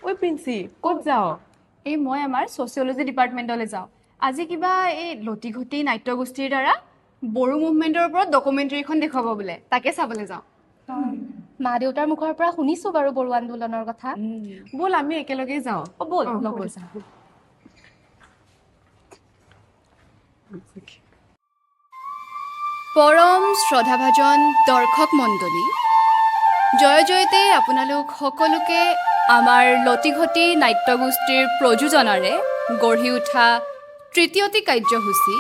ঐ প্ৰিন্সি ক'ত যাও? এই মই আমাৰ ছচিয়লজি ডিপাৰ্টমেণ্টলৈ যাওঁ। আজি কিবা এই লতিঘটি নাট্যগোষ্ঠীৰ দ্বাৰা বড়ো মুভমেণ্টৰ ওপৰত ডকুমেণ্টাৰী এখন দেখুৱাব বোলে, তাকে চাবলৈ যাওঁ। মা দেউতাৰ মুখৰ পৰা শুনিছো বাৰু বড়ো আন্দোলনৰ কথা। ব'ল আমি একেলগে যাওঁ। ব'ল লগ যাওঁ। পৰম শ্ৰদ্ধাভাজন দৰ্শক মণ্ডলী, জয় জয়তে আপোনালোক সকলোকে আমাৰ লতিঘটি নাট্যগোষ্ঠীৰ প্ৰযোজনাৰে গঢ়ি উঠা তৃতীয়টি কাৰ্যসূচী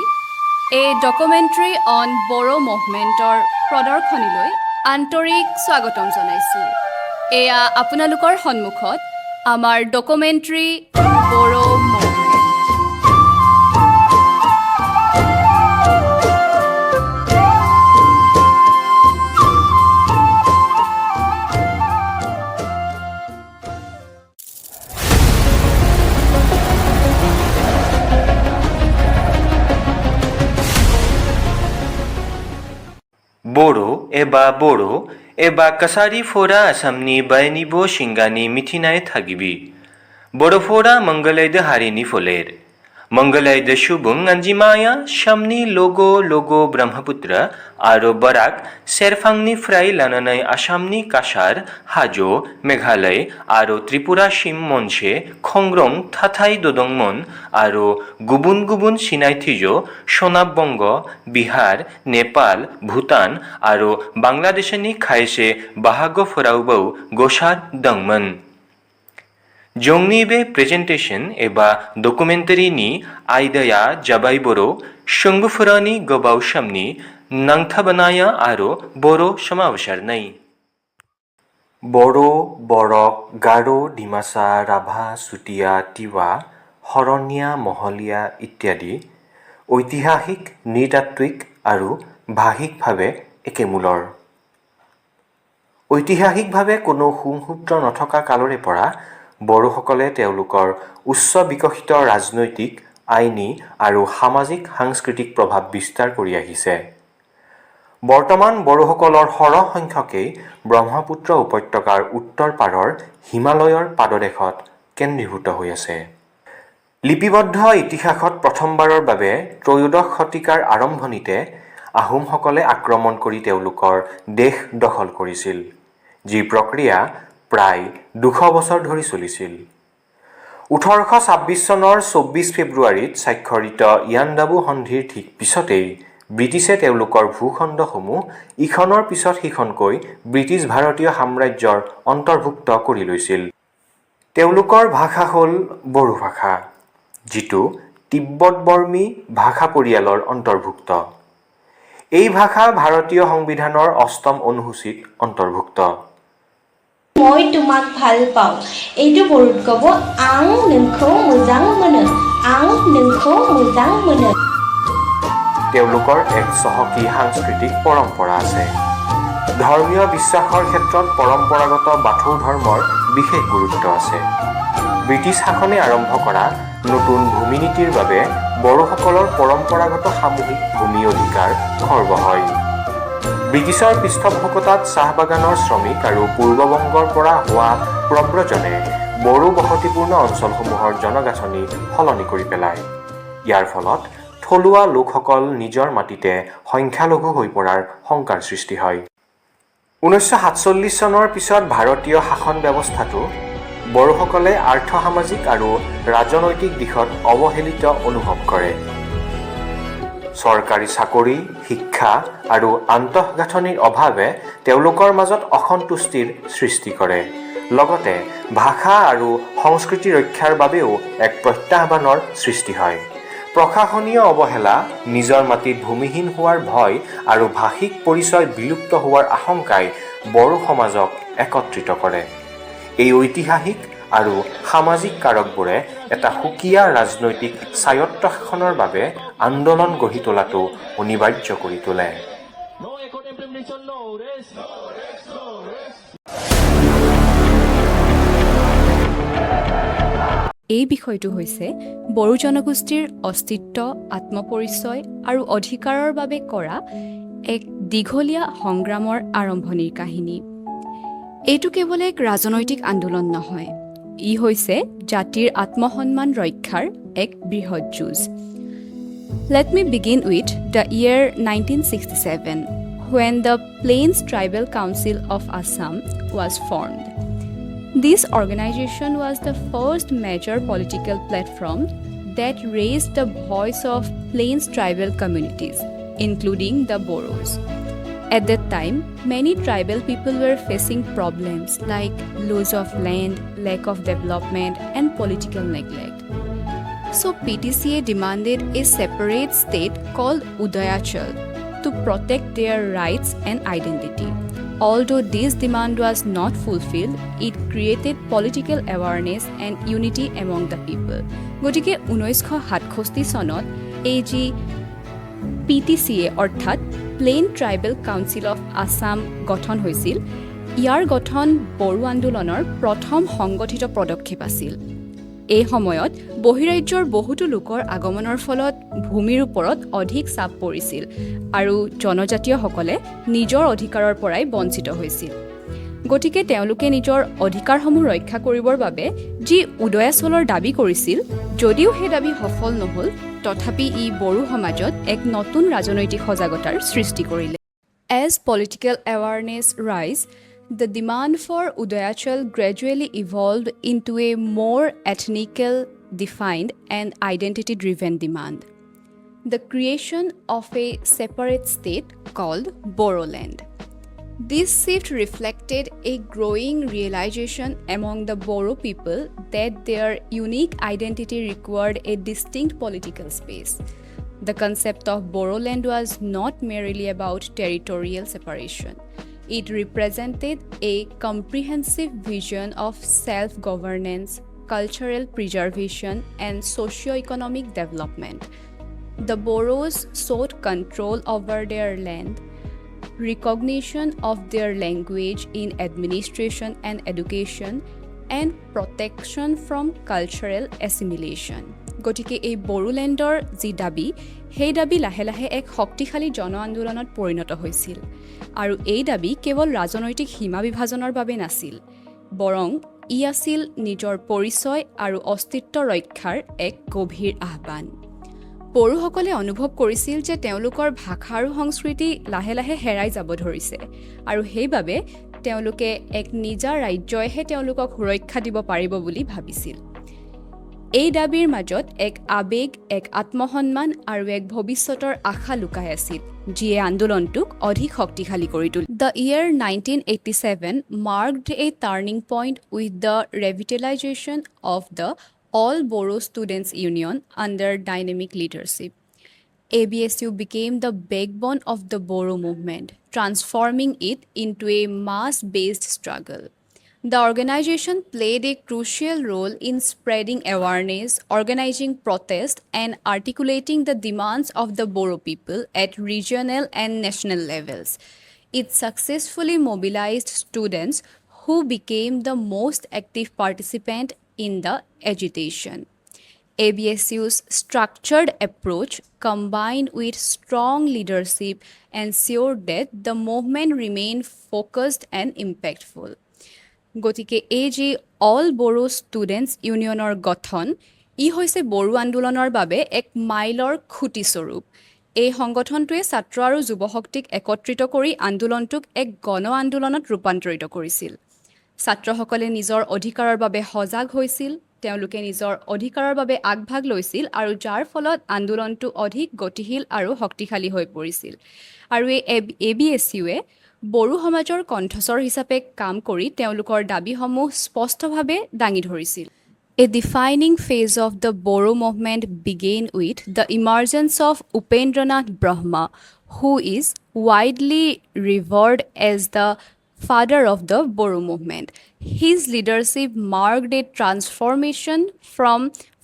এই ডকুমেণ্টাৰী অন বড়ো মুভমেণ্টৰ প্ৰদৰ্শনীলৈ আন্তৰিক স্বাগতম জনাইছোঁ। এয়া আপোনালোকৰ সন্মুখত আমাৰ ডকুমেণ্টাৰী বড়ো মুভমেণ্ট। बोडो एबा कसारी फोरा आसामनि बायनिबो सिंगानि मिथिनाय थागिबि बड'फोरा मंगलैद हारिनि फोलेर मंगलैद सुबुं अनजिमाया शामनि लोगो ब्रह्मपुत्र आरो बराक सेरफांनिफ्राय लानानै आसामनि काछार हाजो मेघालय आरो त्रिपुरासिम मोनसे खंग्रं थाथाय ददंमोन आरो गुबुन गुबुन सिनायथिजो सोनाब बंग बिहार नेपाल भूटान आरो बांलादेशनि खायसे बाहागोफोरावबो गोसार दंमोन। जोंनि बे प्रेजेन्टेशन एबा डकुमेन्टारिनि आयदाया जाबाय बर' सुबुंफोरनि गोबाव समनि नांथाबनाय आरो बर' सोमावसारनाय। बर', बरक, गार', डिमासा, राभा, चुटिया, तिवा, শৰণীয়া, মহলীয়া ইত্যাদি ঐতিহাসিক, নৃতাত্ত্বিক আৰু ভাষিকভাৱে একেমূলৰ। ঐতিহাসিকভাৱে কোনো সুসূত্ৰ নথকা কালৰে পৰা বড়োসকলে তেওঁলোকৰ উচ্চ বিকশিত ৰাজনৈতিক, আইনী আৰু সামাজিক সাংস্কৃতিক প্ৰভাৱ বিস্তাৰ কৰি আহিছে। বৰ্তমান বড়োসকলৰ সৰহ সংখ্যকেই ব্ৰহ্মপুত্ৰ উপত্যকাৰ উত্তৰ পাৰৰ হিমালয়ৰ পাদদেশত কেন্দ্ৰীভূত হৈ আছে। লিপিবদ্ধ ইতিহাসত প্ৰথমবাৰৰ বাবে ত্ৰয়োদশ শতিকাৰ আৰম্ভণিতে আহোমসকলে আক্ৰমণ কৰি তেওঁলোকৰ দেশ দখল কৰিছিল, যি প্ৰক্ৰিয়া প্ৰায় 200 বছৰ ধৰি চলিছিল। 1826 চনৰ 24 ফেব্ৰুৱাৰীত স্বাক্ষৰিত ইয়াণ্ডাবু সন্ধিৰ ঠিক পিছতেই ব্ৰিটিছে তেওঁলোকৰ ভূখণ্ডসমূহ ইখনৰ পিছত সিখনকৈ ব্ৰিটিছ ভাৰতীয় সাম্ৰাজ্যৰ অন্তৰ্ভুক্ত কৰি লৈছিল। তেওঁলোকৰ ভাষা হ'ল বড়ো ভাষা, যিটো তিব্বত-বৰ্মী ভাষা পৰিয়ালৰ অন্তৰ্ভুক্ত। এই ভাষা ভাৰতীয় সংবিধানৰ 8ম অনুসূচীত অন্তৰ্ভুক্ত। মই তোমাক ভাল পাওঁ এইটো বড়োত ক'ব আং নोंखौ मोजां मोनो, আং नोंखौ मोजां मोनो। তেওঁলোকৰ এক চহকী সাংস্কৃতিক পৰম্পৰা আছে। ধৰ্মীয় বিশ্বাসৰ ক্ষেত্ৰত পৰম্পৰাগত বাথৌ ধৰ্মৰ বিশেষ গুৰুত্ব আছে। ব্ৰিটিছ শাসনে আৰম্ভ কৰা নতুন ভূমি নীতিৰ বাবে বড়োসকলৰ পৰম্পৰাগত সামূহিক ভূমি অধিকাৰ খৰ্ব হয়। ব্ৰিটিছৰ পৃষ্ঠপোষকতাত চাহ বাগানৰ শ্ৰমিক আৰু পূৰ্ববংগৰ পৰা হোৱা প্ৰব্ৰজনে বড়ো বসতিপূৰ্ণ অঞ্চলসমূহৰ জনগাঁথনি সলনি কৰি পেলায়। ইয়াৰ ফলত থলুৱা লোকসকল নিজৰ মাটিতে সংখ্যালঘু হৈ পৰাৰ শংকাৰ সৃষ্টি হয়। 1947 চনৰ পিছত ভাৰতীয় শাসন ব্যৱস্থাটো বড়োসকলে আৰ্থ-সামাজিক আৰু ৰাজনৈতিক দিশত অৱহেলিত অনুভৱ কৰে। চৰকাৰী চাকৰি, শিক্ষা আৰু আন্তঃগাঁথনিৰ অভাৱে তেওঁলোকৰ মাজত অসন্তুষ্টিৰ সৃষ্টি কৰে। লগতে ভাষা আৰু সংস্কৃতি ৰক্ষাৰ বাবেও এক প্ৰত্যাহ্বানৰ সৃষ্টি হয়। প্ৰশাসনীয় অৱহেলা, নিজৰ মাটিত ভূমিহীন হোৱাৰ ভয় আৰু ভাষিক পৰিচয় বিলুপ্ত হোৱাৰ আশংকাই বড়ো সমাজক একত্ৰিত কৰে। এই ঐতিহাসিক আৰু সামাজিক কাৰকবোৰে এটা সুকীয়া ৰাজনৈতিক স্বায়ত্তশাসনৰ বাবে আন্দোলন গঢ়ি তোলাটো অনিবাৰ্য কৰি তোলে। এই বিষয়টো হৈছে বড়ো জনগোষ্ঠীৰ অস্তিত্ব, আত্মপৰিচয় আৰু অধিকাৰৰ বাবে কৰা এক দীঘলীয়া সংগ্ৰামৰ আৰম্ভণিৰ কাহিনী। এইটো কেৱল এক ৰাজনৈতিক আন্দোলন নহয়, ই হৈছে জাতিৰ আত্মসন্মান ৰক্ষাৰ এক বৃহৎ যুঁজ। Let me begin with the year 1967, when the Plains Tribal Council of Assam was formed. This organization was the first major political platform that raised the voice of Plains tribal communities, including the Bodos. At that time, many tribal people were facing problems like loss of land, lack of development, and political neglect. So PTCA demanded a separate state called Udayachal to protect their rights and identity. Although this demand was not fulfilled, it created political awareness and unity among the people. গতিকে 1967 চনত এই যি PTCA অৰ্থাৎ plain tribal council of Assam গঠন হৈছিল, ইয়াৰ গঠন বড়ো আন্দোলনৰ প্ৰথম সংগঠিত পদক্ষেপ আছিল। এই সময়ত বহিৰাজ্যৰ বহুতো লোকৰ আগমনৰ ফলত ভূমিৰ ওপৰত অধিক চাপ পৰিছিল আৰু জনজাতীয়সকলে নিজৰ অধিকাৰৰ পৰাই বঞ্চিত হৈছিল। গতিকে তেওঁলোকে নিজৰ অধিকাৰসমূহ ৰক্ষা কৰিবৰ বাবে যি উদয়াচলৰ দাবী কৰিছিল, যদিও সেই দাবী সফল নহ'ল, তথাপি ই বড়ো সমাজত এক নতুন ৰাজনৈতিক সজাগতাৰ সৃষ্টি কৰিলে। As political awareness rise, the demand for Udayachal gradually evolved into a more ethnical, defined and identity-driven demand. The creation of a separate state called Bodoland. This shift reflected a growing realization among the Bodo people that their unique identity required a distinct political space. The concept of Bodoland was not merely about territorial separation. It represented a comprehensive vision of self-governance, cultural preservation, and socio-economic development. The Bodos sought control over their land, recognition of their language in administration and education, and protection from cultural assimilation. গতিকে এই বড়োলেণ্ডৰ যি দাবী, সেই দাবী লাহে লাহে এক শক্তিশালী জন আন্দোলনত পৰিণত হৈছিল। আৰু এই দাবী কেৱল ৰাজনৈতিক সীমা বিভাজনৰ বাবে নাছিল, বৰং ই আছিল নিজৰ পৰিচয় আৰু অস্তিত্ব ৰক্ষাৰ এক গভীৰ আহ্বান। বড়োসকলে অনুভৱ কৰিছিল যে তেওঁলোকৰ ভাষা আৰু সংস্কৃতি লাহে লাহে হেৰাই যাব ধৰিছে, আৰু সেইবাবে তেওঁলোকে এক নিজা ৰাজ্যইহে তেওঁলোকক সুৰক্ষা দিব পাৰিব বুলি ভাবিছিল। এই দাবীৰ মাজত এক আৱেগ, এক আত্মসন্মান আৰু এক ভৱিষ্যতৰ আশা লুকাই আছিল, যিয়ে আন্দোলনটোক অধিক শক্তিশালী কৰি তুলিছিল। The year 1987 marked a turning point with the revitalization of the All Bodo Students Union under dynamic leadership. ABSU became the backbone of the Bodo movement, transforming it into a mass-based struggle. The organization played a crucial role in spreading awareness, organizing protests, and articulating the demands of the Bodo people at regional and national levels. It successfully mobilized students who became the most active participant in the agitation. ABSU's structured approach, combined with strong leadership, ensured that the movement remained focused and impactful. গতিকে এই যি all বড়ো students ইউনিয়নৰ গঠন, ই হৈছে বড়ো আন্দোলনৰ বাবে এক মাইলৰ খুঁটিস্বৰূপ। এই সংগঠনটোৱে ছাত্ৰ আৰু যুৱশক্তিক একত্ৰিত কৰি আন্দোলনটোক এক গণ আন্দোলনত ৰূপান্তৰিত কৰিছিল। ছাত্ৰসকলে নিজৰ অধিকাৰৰ বাবে সজাগ হৈছিল, তেওঁলোকে নিজৰ অধিকাৰৰ বাবে আগভাগ লৈছিল, আৰু যাৰ ফলত আন্দোলনটো অধিক গতিশীল আৰু শক্তিশালী হৈ পৰিছিল। আৰু এই ABSUৱে বড়ো সমাজৰ কণ্ঠস্বৰ হিচাপে কাম কৰি তেওঁলোকৰ দাবীসমূহ স্পষ্টভাৱে দাঙি ধৰিছিল। A defining phase of the Bodo movement began with the emergence of Upendranath Brahma, who is widely revered as the father of the Bodo movement. His leadership marked a transformation from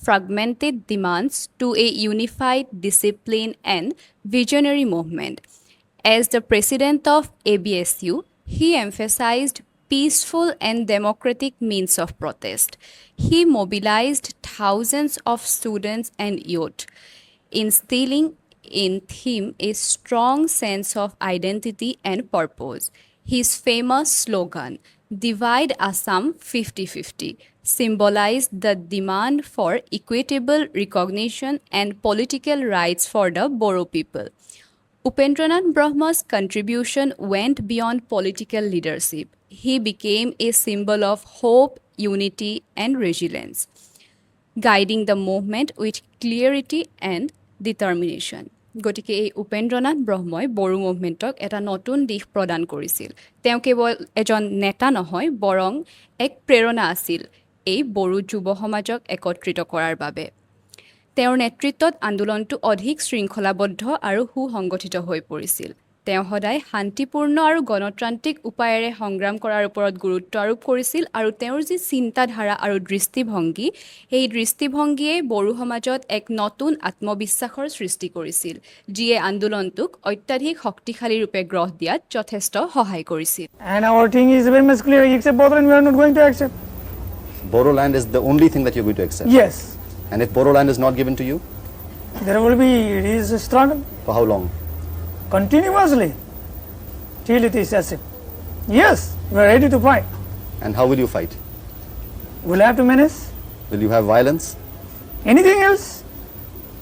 fragmented demands to a unified, disciplined, and visionary movement. As the president of ABSU, he emphasized peaceful and democratic means of protest. He mobilized thousands of students and youth, instilling in him a strong sense of identity and purpose. His famous slogan, divide Assam 50-50, symbolized the demand for equitable recognition and political rights for the Bodo people. Upendranath Brahma's contribution went beyond political leadership. He became a symbol of hope, unity, and resilience, guiding the movement with clarity and determination. গতিকে এই উপেন্দ্ৰনাথ ব্ৰহ্মই বড়ো মুভমেণ্টক এটা নতুন দিশ প্ৰদান কৰিছিল। তেওঁ কেৱল এজন নেতা নহয়, বৰং এক প্ৰেৰণা আছিল এই বড়ো যুৱ সমাজক একত্ৰিত কৰাৰ বাবে। তেওঁৰ নেতৃত্বত আন্দোলনটো অধিক শৃংখলাবদ্ধ আৰু সুসংগঠিত হৈ পৰিছিল। তেওঁ সদায় শান্তিপূৰ্ণ আৰু গণতান্ত্ৰিক উপায়েৰে সংগ্ৰাম কৰাৰ ওপৰত গুৰুত্ব আৰোপ কৰিছিল আৰু তেওঁৰ যি চিন্তাধাৰা আৰু দৃষ্টিভংগী, সেই দৃষ্টিভংগীয়ে বড়ো সমাজত এক নতুন আত্মবিশ্বাসৰ সৃষ্টি কৰিছিল, যিয়ে আন্দোলনটোক অত্যাধিক শক্তিশালী ৰূপে গঢ় দিয়াত যথেষ্ট সহায় কৰিছিল। And our thing is very much clear. You accept Bodo and we are not going to accept. Bodo land is the only thing that you're going to accept. Yes. And if Bodo land is not given to you, There will be, it is a struggle. for how long? Continuously. Till it is accepted. Yes, we are ready to fight. And how will you fight? We'll have to menace. Will you have violence? Anything else?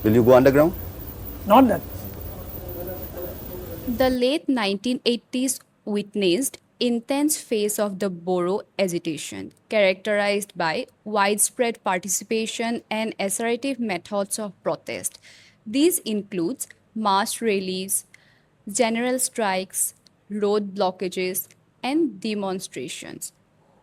Will you go underground? Not that. The late 1980s witnessed intense phase of the Bodo agitation, characterized by widespread participation and assertive methods of protest. These includes mass rallies, general strikes, road blockages, and demonstrations,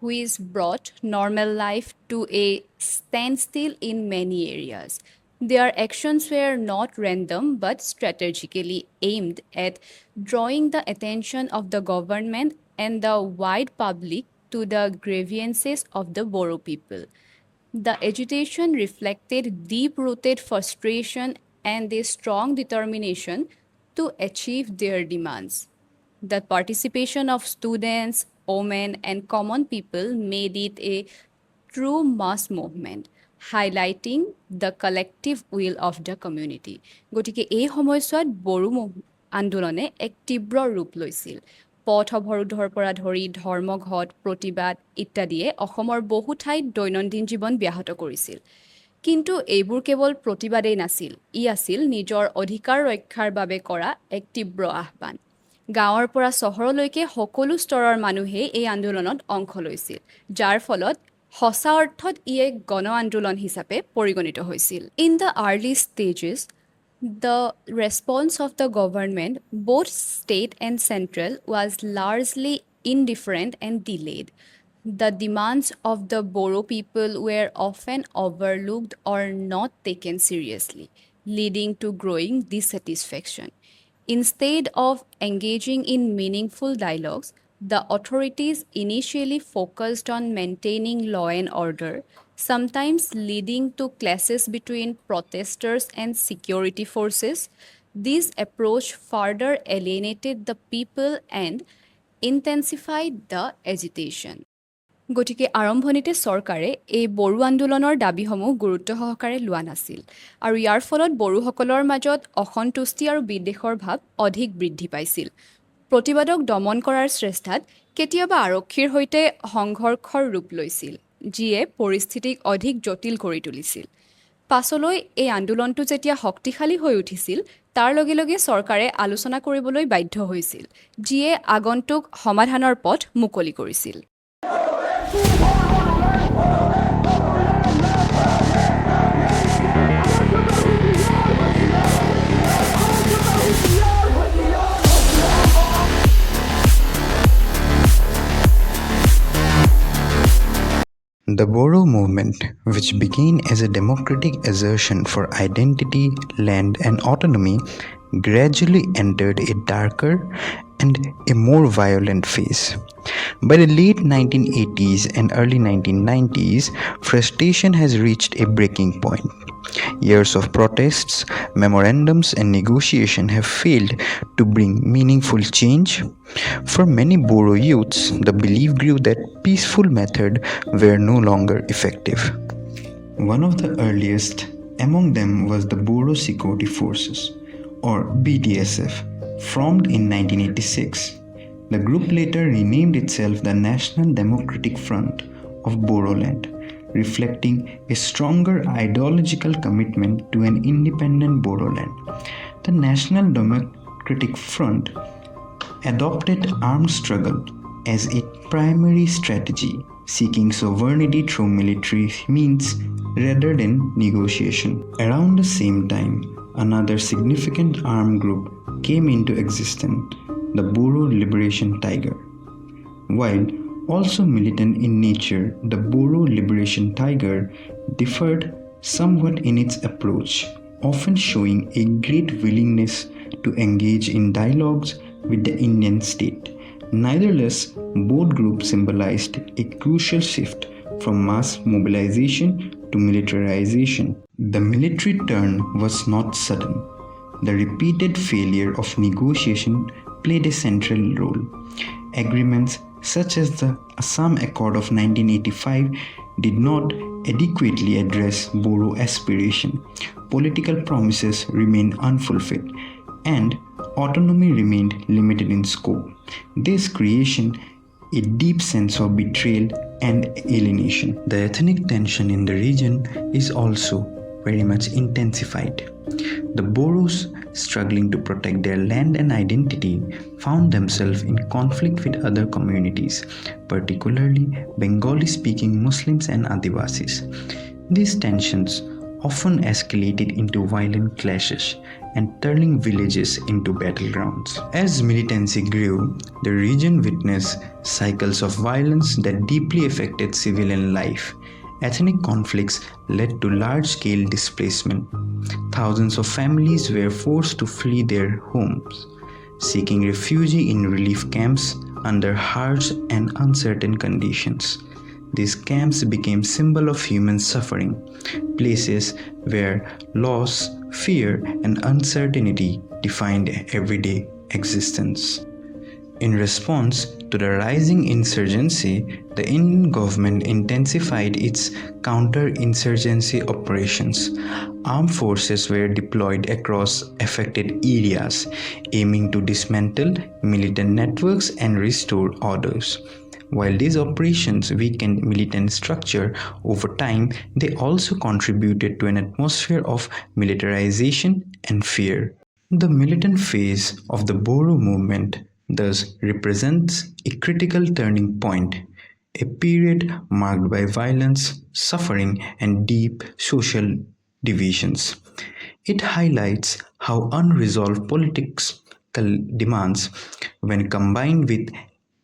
which brought normal life to a standstill in many areas. Their actions were not random but strategically aimed at drawing the attention of the government and the wide public to the grievances of the Bodo people. The agitation reflected deep-rooted frustration and a strong determination to achieve their demands. The participation of students, women, and common people made it a true mass movement, highlighting the collective will of the community. গতিকে এই সময়ছোৱাত বড়ো আন্দোলনে এক তীব্ৰ ৰূপ লৈছিল। পথ অৱৰোধৰ পৰা ধৰি ধৰ্মঘট, প্ৰতিবাদ ইত্যাদিয়ে অসমৰ বহু ঠাইত দৈনন্দিন জীৱন ব্যাহত কৰিছিল। কিন্তু এইবোৰ কেৱল প্ৰতিবাদেই নাছিল, ই আছিল নিজৰ অধিকাৰ ৰক্ষাৰ বাবে কৰা এক তীব্ৰ আহ্বান। গাঁৱৰ পৰা চহৰলৈকে সকলো স্তৰৰ মানুহে এই আন্দোলনত অংশ লৈছিল, যাৰ ফলত সঁচা অৰ্থত ই এক গণ আন্দোলন হিচাপে পৰিগণিত হৈছিল। In the early stages, the response of the government, both state and central, was largely indifferent and delayed. The demands of the Bodo people were often overlooked or not taken seriously, leading to growing dissatisfaction. Instead of engaging in meaningful dialogues, the authorities initially focused on maintaining law and order, sometimes leading to clashes between protesters and security forces. This approach further alienated the people and intensified the agitation. গতিকে আৰম্ভণিতে চৰকাৰে এই বড়ো আন্দোলনৰ দাবীসমূহ গুৰুত্ব সহকাৰে লোৱা নাছিল আৰু ইয়াৰ ফলত বড়োসকলৰ মাজত অসন্তুষ্টি আৰু বিদ্বেষৰ ভাৱ অধিক বৃদ্ধি পাইছিল। প্ৰতিবাদক দমন কৰাৰ চেষ্টাত কেতিয়াবা আৰক্ষীৰ সৈতে সংঘৰ্ষৰ ৰূপ লৈছিল, যিয়ে পৰিস্থিতিক অধিক জটিল কৰি তুলিছিল। পাছলৈ এই আন্দোলনটো যেতিয়া শক্তিশালী হৈ উঠিছিল, তাৰ লগে লগে চৰকাৰে আলোচনা কৰিবলৈ বাধ্য হৈছিল, যিয়ে আগন্তুক সমাধানৰ পথ মুকলি কৰিছিল। The Bodo movement, which began as a democratic assertion for identity, land, and autonomy, gradually entered a darker and a more violent phase. By the late 1980s and early 1990s, frustration has reached a breaking point. Years of protests, memorandums, and negotiation have failed to bring meaningful change. For many Bodo youths, the belief grew that peaceful methods were no longer effective. One of the earliest among them was the Bodo Security Forces, or BDSF, formed in 1986. The group later renamed itself the National Democratic Front of Bodoland, reflecting a stronger ideological commitment to an independent Bodoland. The National Democratic Front adopted armed struggle as its primary strategy, seeking sovereignty through military means rather than negotiation. Around the same time, another significant armed group came into existence, the Bodo Liberation Tiger. While also militant in nature, the Bodo Liberation Tiger differed somewhat in its approach, often showing a great willingness to engage in dialogues with the Indian state. Nevertheless, both groups symbolized a crucial shift from mass mobilization to militarization. The military turn was not sudden. The repeated failure of negotiation played a central role. Agreements such as the Assam Accord of 1985 did not adequately address Bodo aspiration. Political promises remained unfulfilled, and autonomy remained limited in scope. This created a deep sense of betrayal and alienation. The ethnic tension in the region is also very much intensified. The Bodos, struggling to protect their land and identity, found themselves in conflict with other communities, particularly Bengali-speaking Muslims and Adivasis. These tensions often escalated into violent clashes and turning villages into battlegrounds. As militancy grew, the region witnessed cycles of violence that deeply affected civilian life. Ethnic conflicts led to large-scale displacement. Thousands of families were forced to flee their homes, seeking refuge in relief camps under harsh and uncertain conditions. These camps became symbols of human suffering, places where loss, fear, and uncertainty defined everyday existence. In response to the rising insurgency, the Indian government intensified its counter-insurgency operations. Armed forces were deployed across affected areas, aiming to dismantle militant networks and restore orders. While these operations weakened militant structure over time, they also contributed to an atmosphere of militarization and fear. The militant phase of the Bodo movement thus represents a critical turning point, a period marked by violence, suffering, and deep social divisions. It highlights how unresolved political demands, when combined with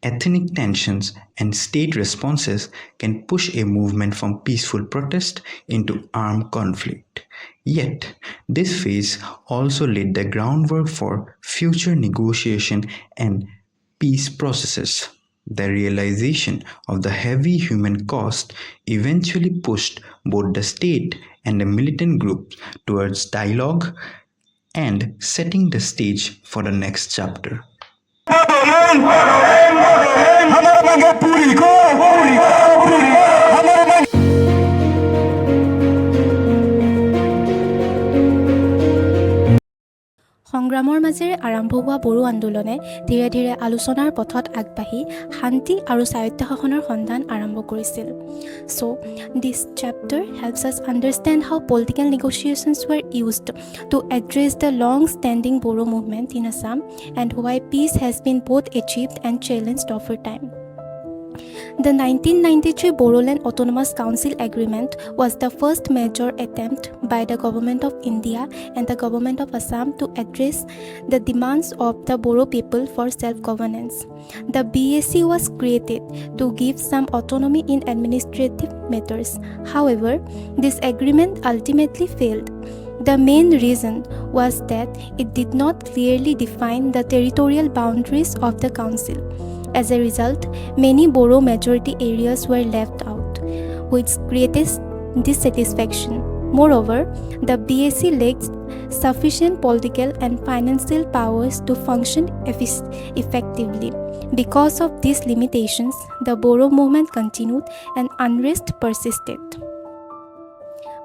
ethnic tensions and state responses, can push a movement from peaceful protest into armed conflict. Yet, this phase also laid the groundwork for future negotiation and peace processes. The realization of the heavy human cost eventually pushed both the state and the militant groups towards dialogue and setting the stage for the next chapter. সংগ্ৰামৰ মাজেৰে আৰম্ভ হোৱা বড়ো আন্দোলনে ধীৰে ধীৰে আলোচনাৰ পথত আগবাঢ়ি শান্তি আৰু স্বায়ত্তশাসনৰ সন্ধান আৰম্ভ কৰিছিল। So, this chapter helps us understand how political negotiations were used to address the long-standing Bodo movement in Assam and why peace has been both achieved and challenged over time. The 1993 Bodoland Autonomous Council Agreement was the first major attempt by the Government of India and the Government of Assam to address the demands of the Bodo people for self-governance. The BAC was created to give some autonomy in administrative matters. However, this agreement ultimately failed. The main reason was that it did not clearly define the territorial boundaries of the council. As a result, many Bodo majority areas were left out, which created dissatisfaction. Moreover, the BAC lacked sufficient political and financial powers to function effectively. Because of these limitations, the Bodo movement continued and unrest persisted.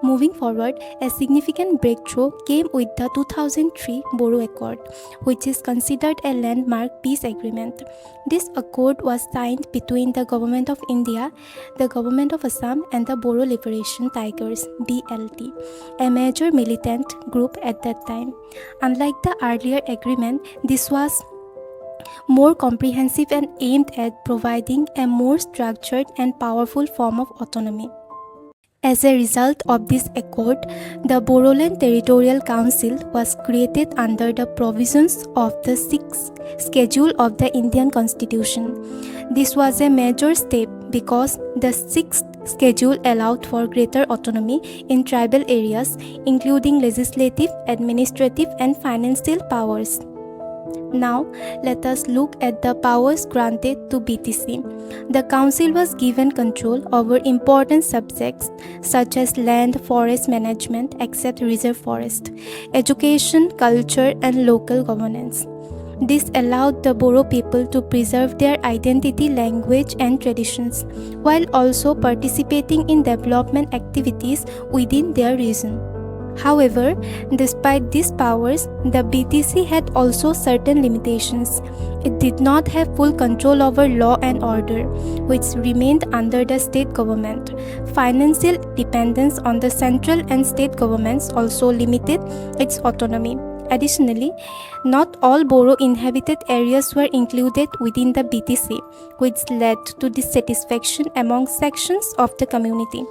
Moving forward, a significant breakthrough came with the 2003 Bodo Accord, which is considered a landmark peace agreement. This accord was signed between the Government of India, the Government of Assam, and the Bodo Liberation Tigers (BLT), a major militant group at that time. Unlike the earlier agreement, this was more comprehensive and aimed at providing a more structured and powerful form of autonomy. As a result of this accord, the Bodoland Territorial Council was created under the provisions of the 6th Schedule of the Indian Constitution. This was a major step because the 6th Schedule allowed for greater autonomy in tribal areas, including legislative, administrative, and financial powers. Now, let us look at the powers granted to BTC. The Council was given control over important subjects such as land, forest management, except reserve forest, education, culture, and local governance. This allowed the Bodo people to preserve their identity, language, and traditions, while also participating in development activities within their region. However, despite these powers, the BTC had also certain limitations. It did not have full control over law and order, which remained under the state government. Financial dependence on the central and state governments also limited its autonomy. Additionally, not all Bodo inhabited areas were included within the BTC, which led to dissatisfaction among sections of the community.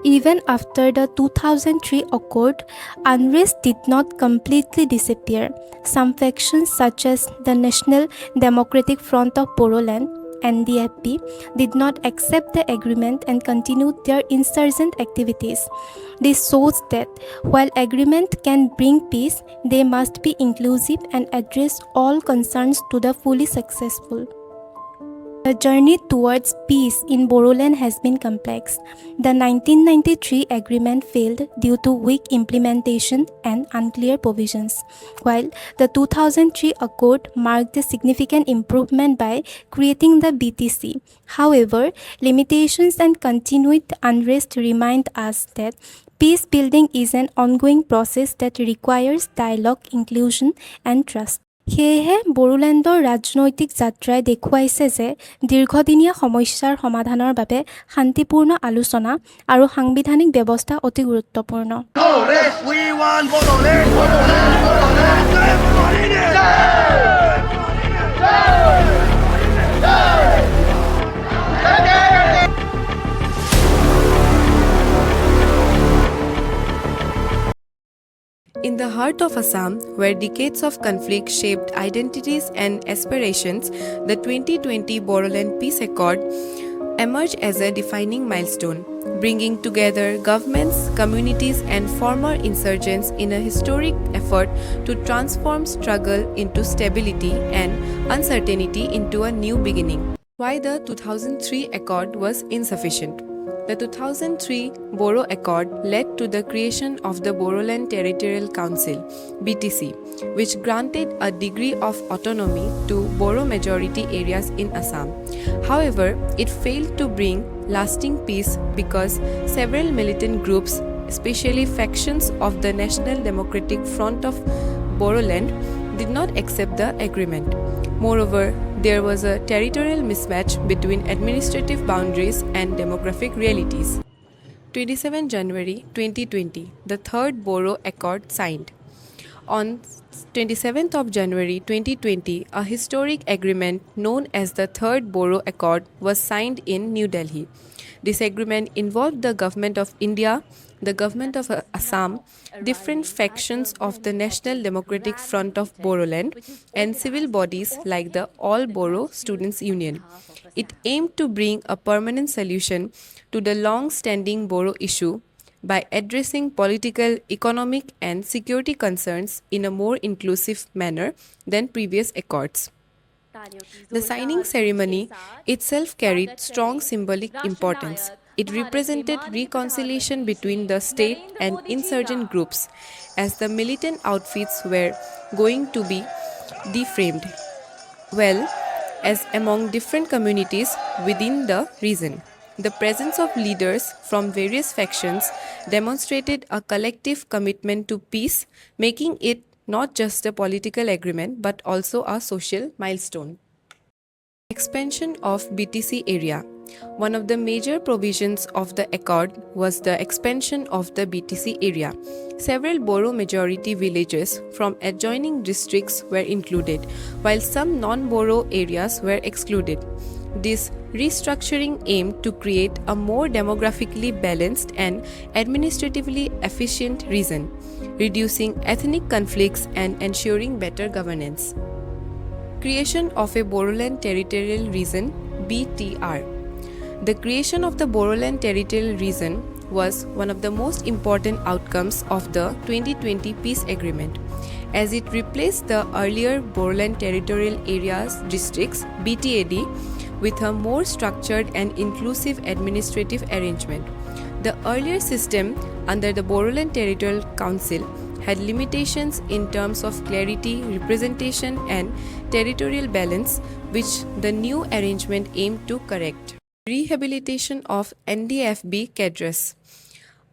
Even after the 2003 Accord, unrest did not completely disappear. Some factions such as the National Democratic Front of Bodoland (NDFB) did not accept the agreement and continued their insurgent activities. This shows that while agreement can bring peace, they must be inclusive and address all concerns to the fully successful. The journey towards peace in Bodoland has been complex. The 1993 agreement failed due to weak implementation and unclear provisions, while the 2003 Accord marked a significant improvement by creating the BTC. However, limitations and continued unrest remind us that peace building is an ongoing process that requires dialogue, inclusion, and trust. সেয়েহে বড়োলেণ্ডৰ ৰাজনৈতিক যাত্ৰাই দেখুৱাইছে যে দীৰ্ঘদিনীয়া সমস্যাৰ সমাধানৰ বাবে শান্তিপূৰ্ণ আলোচনা আৰু সাংবিধানিক ব্যৱস্থা অতি গুৰুত্বপূৰ্ণ। In the heart of Assam, where decades of conflict shaped identities and aspirations, the 2020 Bodoland Peace Accord emerged as a defining milestone, bringing together governments, communities, and former insurgents in a historic effort to transform struggle into stability and uncertainty into a new beginning. Why the 2003 Accord was insufficient? The 2003 Bodo Accord led to the creation of the Bodoland Territorial Council (BTC), which granted a degree of autonomy to Bodo majority areas in Assam. However, it failed to bring lasting peace because several militant groups, especially factions of the National Democratic Front of Bodoland, did not accept the agreement. Moreover, there was a territorial mismatch between administrative boundaries and demographic realities. 27 January 2020, the third Bodo Accord signed. On 27th of January 2020, a historic agreement known as the Third Bodo Accord was signed in New Delhi. This agreement involved the Government of India, the Government of Assam, different factions of the National Democratic Front of Bodoland, and civil bodies like the All Bodo Students' Union. It aimed to bring a permanent solution to the long-standing Bodo issue by addressing political, economic, and security concerns in a more inclusive manner than previous accords. The signing ceremony itself carried strong symbolic importance. It represented reconciliation between the state and insurgent groups, as the militant outfits were going to be deframed, well as among different communities within the region. The presence of leaders from various factions demonstrated a collective commitment to peace, making it not just a political agreement but also a social milestone. Expansion of BTC area. One of the major provisions of the accord was the expansion of the BTC area. Several Bodo majority villages from adjoining districts were included, while some non-Bodo areas were excluded. This restructuring aimed to create a more demographically balanced and administratively efficient region, reducing ethnic conflicts and ensuring better governance. Creation of a Bodoland Territorial Region (BTR). The creation of the Bodoland Territorial Region was one of the most important outcomes of the 2020 peace agreement, as it replaced the earlier Bodoland Territorial Areas districts (BTAD) with a more structured and inclusive administrative arrangement. The earlier system under the Bodoland Territorial Council had limitations in terms of clarity, representation, and territorial balance, which the new arrangement aimed to correct. Rehabilitation of NDFB cadres.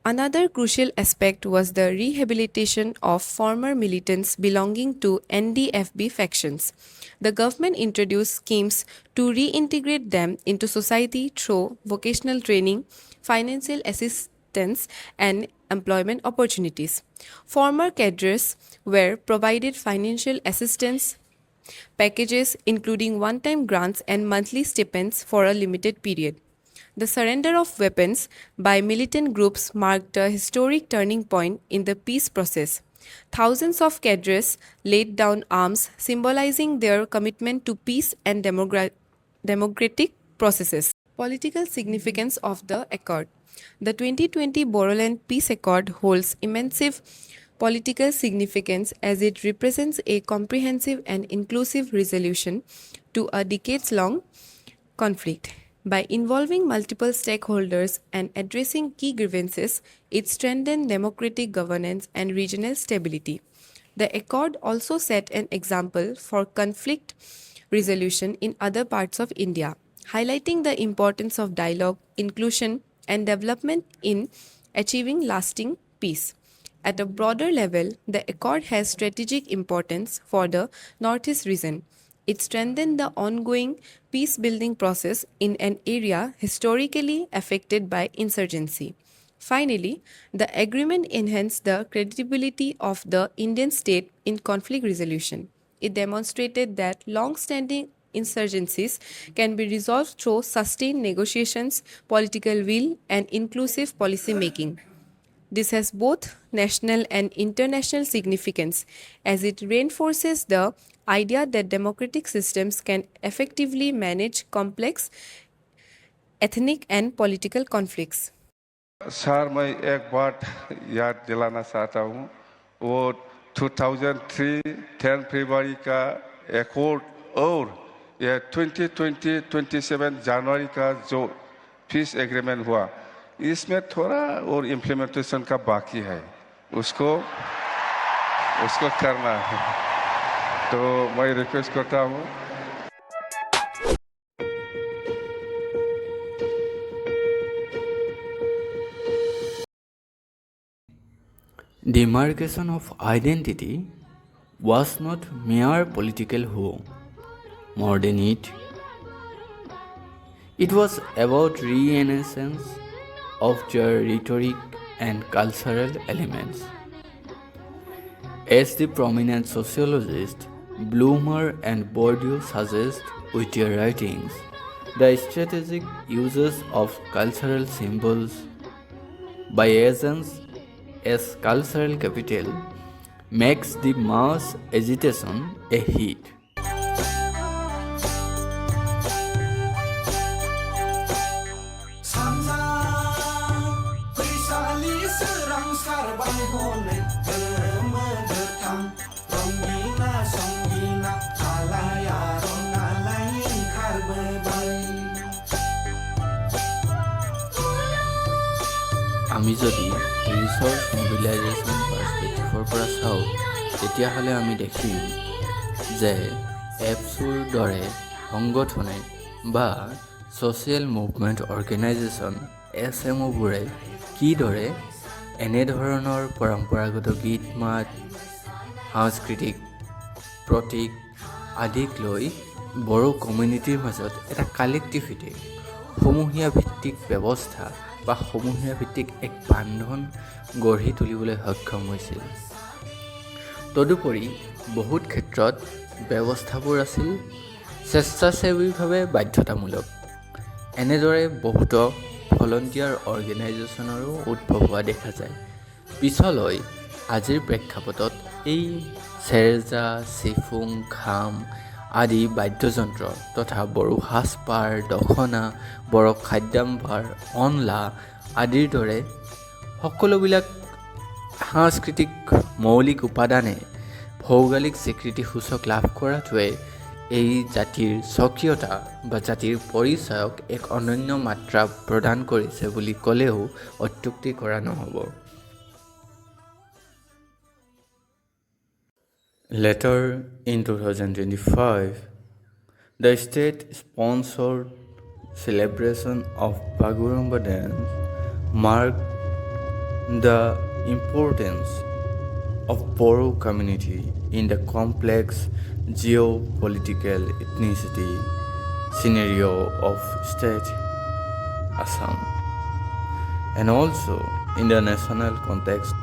Another crucial aspect was the rehabilitation of former militants belonging to NDFB factions. The government introduced schemes to reintegrate them into society through vocational training, financial assistance, and employment opportunities. Former cadres were provided financial assistance packages including one-time grants and monthly stipends for a limited period. The surrender of weapons by militant groups marked a historic turning point in the peace process. Thousands of cadres laid down arms, symbolizing their commitment to peace and democratic processes. Political significance of the accord. The 2020 Bodoland Peace Accord holds immense political significance as it represents a comprehensive and inclusive resolution to a decades-long conflict. By involving multiple stakeholders and addressing key grievances, it strengthened democratic governance and regional stability. The accord also set an example for conflict resolution in other parts of India, highlighting the importance of dialogue, inclusion, and development in achieving lasting peace. At a broader level, the accord has strategic importance for the Northeast region. It strengthened the ongoing peace-building process in an area historically affected by insurgency. Finally, the agreement enhanced the credibility of the Indian state in conflict resolution. It demonstrated that long-standing insurgencies can be resolved through sustained negotiations, political will, and inclusive policy making. This has both national and international significance as it reinforces the idea that democratic systems can effectively manage complex ethnic and political conflicts. Sir मैं एक बात याद दिलाना चाहता हूँ वो 2003 10 फरवरी का accord और ये 27 जनवरी का जो पीस एग्रीमेंट हुआ इसमें थोड़ा और इम्प्लीमेंटेशन का बाकी है उसको करना है तो मैं रिक्वेस्ट करता हूँ Demarcation of identity was not mere political hoe. More than it was about renaissance of their rhetoric and cultural elements. As the prominent sociologists Bloomer and Bodo suggest with their writings, the strategic uses of cultural symbols by agents as cultural capital makes the mass agitation a hit. আমি যদি research মোবিলাইজেশ্যন পাৰ্চপেক্টিভৰ পৰা চাওঁ তেতিয়াহ'লে আমি দেখিম যে এপছুৰ দৰে সংগঠনে বা ছ'চিয়েল মুভমেণ্ট অৰ্গেনাইজেশ্যন SMOবোৰে কিদৰে এনেধৰণৰ পৰম্পৰাগত গীত মাত সাংস্কৃতিক প্ৰতীক আদিক লৈ বড়ো কমিউনিটিৰ মাজত এটা কালেক্টিভিটি সমূহীয়া ভিত্তিক ব্যৱস্থা বা সমূহীয়া ভিত্তিক এক বান্ধন গঢ়ি তুলিবলৈ সক্ষম হৈছিল। তদুপৰি বহুত ক্ষেত্ৰত ব্যৱস্থাবোৰ আছিল স্বেচ্ছাসেৱীভাৱে বাধ্যতামূলক। এনেদৰে বহুতো ভলণ্টিয়াৰ অৰ্গেনাইজেশ্যনৰো উদ্ভৱ হোৱা দেখা যায়। পিছলৈ আজিৰ প্ৰেক্ষাপটত এই চেৰজা, চিফুং, খাম আদি বাদ্যযন্ত্ৰ তথা বড়ো সাজপাৰ, দখনা, বড়ো খাদ্যাম্ভাৰ, অনলা আদিৰ দৰে সকলোবিলাক সাংস্কৃতিক মৌলিক উপাদানে ভৌগোলিক স্বীকৃতি সূচক লাভ কৰাটোৱে এই জাতিৰ স্বকীয়তা বা জাতিৰ পৰিচয়ক এক অনন্য মাত্ৰা প্ৰদান কৰিছে বুলি ক'লেও অত্যুক্তি কৰা নহ'ব। Later in 2025, the state-sponsored celebration of Baguramba dance marked the importance of Bodo community in the complex geopolitical ethnicity scenario of state Assam, and also in the national context.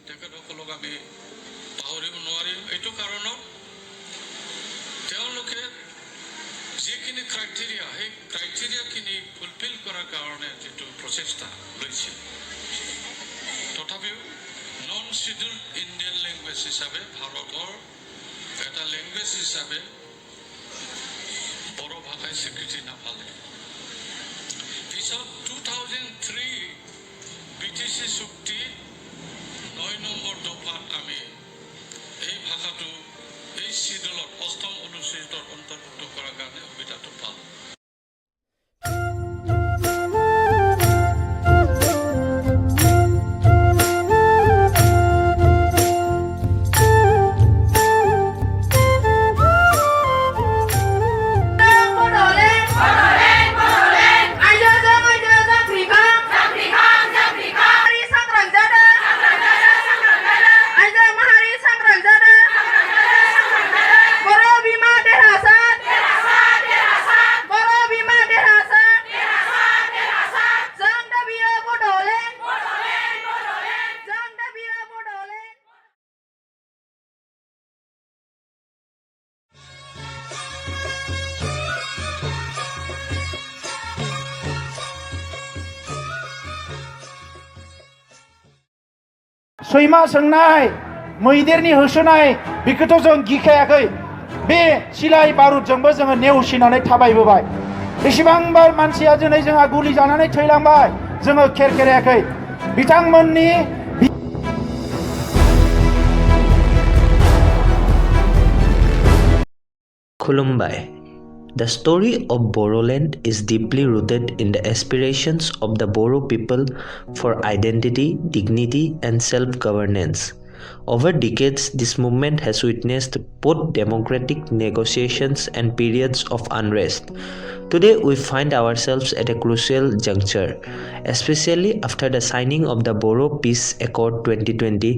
তেখেতসকলক আমি পাহৰিব নোৱাৰিম। এইটো কাৰণত তেওঁলোকে যিখিনি ক্ৰাইটেৰিয়া, সেই ক্ৰাইটেৰিয়াখিনি ফুলফিল কৰাৰ কাৰণে যিটো প্ৰচেষ্টা লৈছিল, তথাপিও নন শিডিউল ইণ্ডিয়ান লেংগুৱেজ হিচাপে ভাৰতৰ এটা লেংগুৱেজ হিচাপে বড়ো ভাষাই স্বীকৃতি নাপালে। পিছত 2003 BTC চুক্তি 9 নম্বৰ দফাত আমি এই ভাষাটো এই শিডিউলত 8ম অনুচ্ছেদৰ অন্তৰ্ভুক্ত কৰাৰ কাৰণে সুবিধাটো পালোঁ। सैमा सोंनाय, मैदेरनि होसोनाय बेखौथ' जों गिखायाखै। बे सिलाइ बारुदजोंबो जोङो नेवसिनानै थाबायबोबाय। बेसेबांबा मानसिया दिनै जोंहा गुलि जानानै थैलांबाय, जोङो खेरखेरायाखै। बिथांमोननि Khulumbai. The story of Bodoland is deeply rooted in the aspirations of the Bodo people for identity, dignity, and self-governance. Over decades, this movement has witnessed both democratic negotiations and periods of unrest. Today, we find ourselves at a crucial juncture, especially after the signing of the Bodo Peace Accord 2020,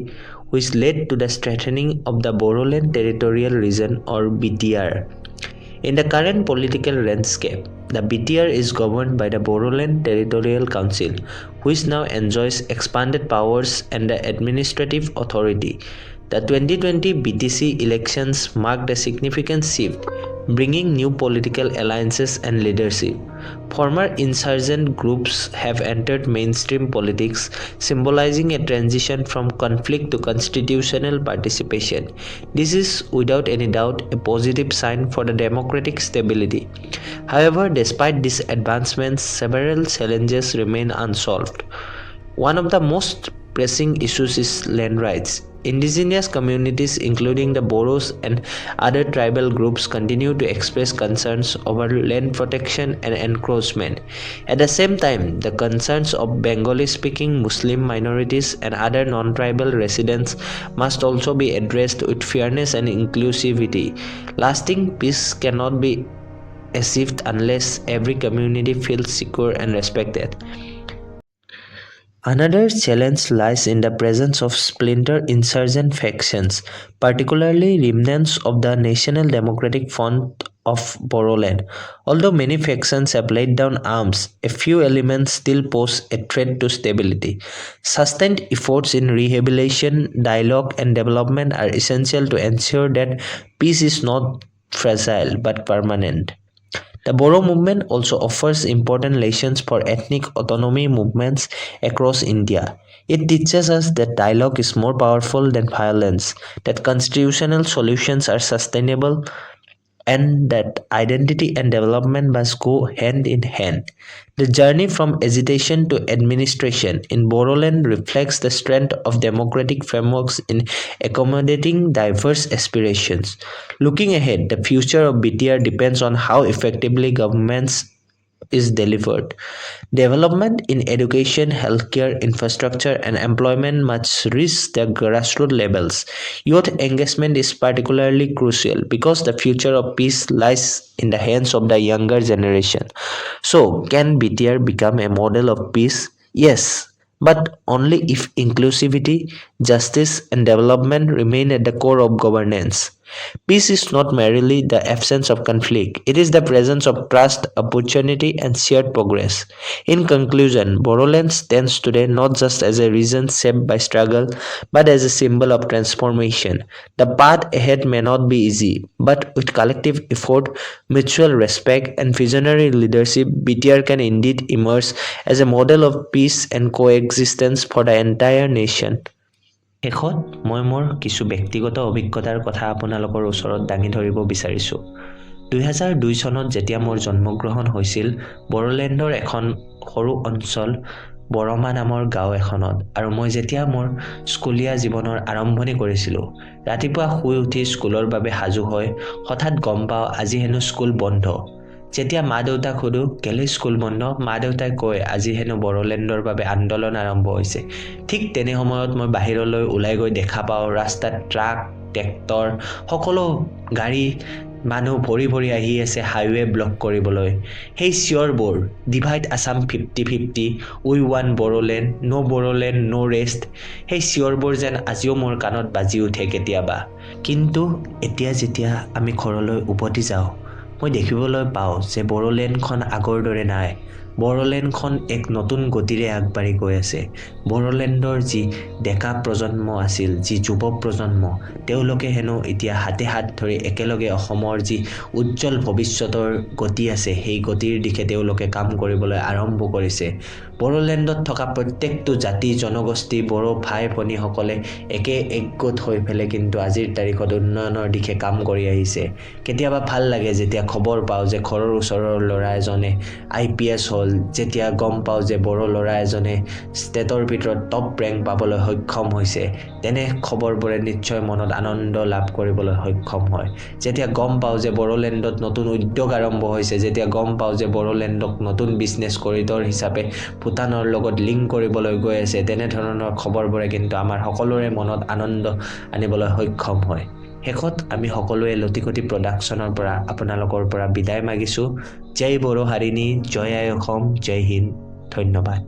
which led to the strengthening of the Bodoland Territorial Region or BTR. In the current political landscape, the BTR is governed by the Bodoland Territorial Council, which now enjoys expanded powers and the administrative authority. The 2020 BTC elections marked a significant shift, bringing new political alliances and leadership. Former insurgent groups have entered mainstream politics, symbolizing a transition from conflict to constitutional participation. This is, without any doubt, a positive sign for the democratic stability. However, despite these advancements, several challenges remain unsolved. One of the most pressing issues is land rights. Indigenous communities, including the Bodos and other tribal groups, continue to express concerns over land protection and encroachment. At the same time, the concerns of Bengali-speaking Muslim minorities and other non-tribal residents must also be addressed with fairness and inclusivity. Lasting peace cannot be achieved unless every community feels secure and respected. Another challenge lies in the presence of splinter insurgent factions, particularly remnants of the National Democratic Front of Bodoland. Although many factions have laid down arms, a few elements still pose a threat to stability. Sustained efforts in rehabilitation, dialogue, and development are essential to ensure that peace is not fragile but permanent. The Bodo movement also offers important lessons for ethnic autonomy movements across India. It teaches us that dialogue is more powerful than violence, that constitutional solutions are sustainable, and that identity and development must go hand in hand. The journey from agitation to administration in Bodoland reflects the strength of democratic frameworks in accommodating diverse aspirations. Looking ahead, the future of BTR depends on how effectively governments is delivered. Development in education, healthcare, infrastructure, and employment must reach the grassroots levels. Youth engagement is particularly crucial because the future of peace lies in the hands of the younger generation. So, can BTR become a model of peace? Yes, but only if inclusivity, justice, and development remain at the core of governance. Peace is not merely the absence of conflict, it is the presence of trust, opportunity, and shared progress. In conclusion, Bodoland stands today not just as a region shaped by struggle, but as a symbol of transformation. The path ahead may not be easy, but with collective effort, mutual respect, and visionary leadership, BTR can indeed emerge as a model of peace and coexistence for the entire nation. শেষত মই মোৰ কিছু ব্যক্তিগত অভিজ্ঞতাৰ কথা আপোনালোকৰ ওচৰত দাঙি ধৰিব বিচাৰিছোঁ। 2002 চনত যেতিয়া মোৰ জন্মগ্ৰহণ হৈছিল বড়োলেণ্ডৰ এখন সৰু অঞ্চল বৰমা নামৰ গাঁও এখনত আৰু মই যেতিয়া মোৰ স্কুলীয়া জীৱনৰ আৰম্ভণি কৰিছিলোঁ ৰাতিপুৱা শুই উঠি স্কুলৰ বাবে সাজু হৈ হঠাৎ গম পাওঁ আজি হেনো স্কুল বন্ধ। যেতিয়া মা দেউতাক সুধো কেলে স্কুল বন্ধ মা দেউতাই কয় আজি হেনো বড়োলেণ্ডৰ বাবে আন্দোলন আৰম্ভ হৈছে। ঠিক তেনে সময়ত মই বাহিৰলৈ ওলাই গৈ দেখা পাওঁ ৰাস্তাত ট্ৰাক ট্ৰেক্টৰ সকলো গাড়ী মানুহ ভৰি ভৰি আহি আছে হাইৱে ব্লক কৰিবলৈ। সেই চিঞৰবোৰ ডিভাইড আসাম 50-50 উই ওৱান বড়োলেণ্ড ন' ৰেষ্ট সেই চিঞৰবোৰ যেন আজিও মোৰ কাণত বাজি উঠে কেতিয়াবা। কিন্তু এতিয়া যেতিয়া আমি ঘৰলৈ উভতি যাওঁ মই দেখিবলৈ পাওঁ যে বড়োলেণ্ডখন আগৰ দৰে নাই। বড়োলেণ্ডখন এক নতুন গতিৰে আগবাঢ়ি গৈ আছে। বড়োলেণ্ডৰ যি ডেকা প্ৰজন্ম আছিল যি যুৱ প্ৰজন্ম তেওঁলোকে হেনো এতিয়া হাতে হাত ধৰি একেলগে অসমৰ যি উজ্জ্বল ভৱিষ্যতৰ গতি আছে সেই গতিৰ দিশে তেওঁলোকে কাম কৰিবলৈ আৰম্ভ কৰিছে। বড়োলেণ্ডত থকা প্ৰত্যেকটো জাতি জনগোষ্ঠী বড়ো ভাই ভনীসকলে একে একগোট হৈ পেলাই কিন্তু আজিৰ তাৰিখত উন্নয়নৰ দিশে কাম কৰি আহিছে। কেতিয়াবা ভাল লাগে যেতিয়া খবৰ পাওঁ যে ঘৰৰ ওচৰৰ ল'ৰা এজনে IPS হ'ল, যেতিয়া গম পাওঁ যে বড়ো ল'ৰা এজনে ষ্টেটৰ ভিতৰত টপ ৰেংক পাবলৈ সক্ষম হৈছে তেনে খবৰবোৰে নিশ্চয় মনত আনন্দ লাভ কৰিবলৈ সক্ষম হয়। যেতিয়া গম পাওঁ যে বড়োলেণ্ডত নতুন উদ্যোগ আৰম্ভ হৈছে, যেতিয়া গম পাওঁ যে বড়োলেণ্ডক নতুন বিজনেছ কৰিডৰ হিচাপে ভূটানৰ লগত লিংক কৰিবলৈ গৈ আছে তেনেধৰণৰ খবৰবোৰে কিন্তু আমাৰ সকলোৰে মনত আনন্দ আনিবলৈ সক্ষম হয়। শেষত আমি সকলোৱে লতিকতি প্ৰডাকশ্যনৰ পৰা আপোনালোকৰ পৰা বিদায় মাগিছোঁ। জয় বড়ো হাৰিণী, জয় আই অসম, জয় হিন্দ, ধন্যবাদ।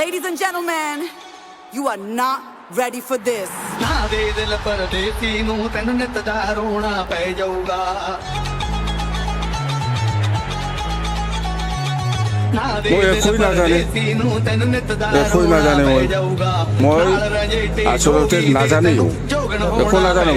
Ladies and gentlemen, you are not ready for this. মই একোই নাজানে মই আচলতে নাজানেও একো নাজানো।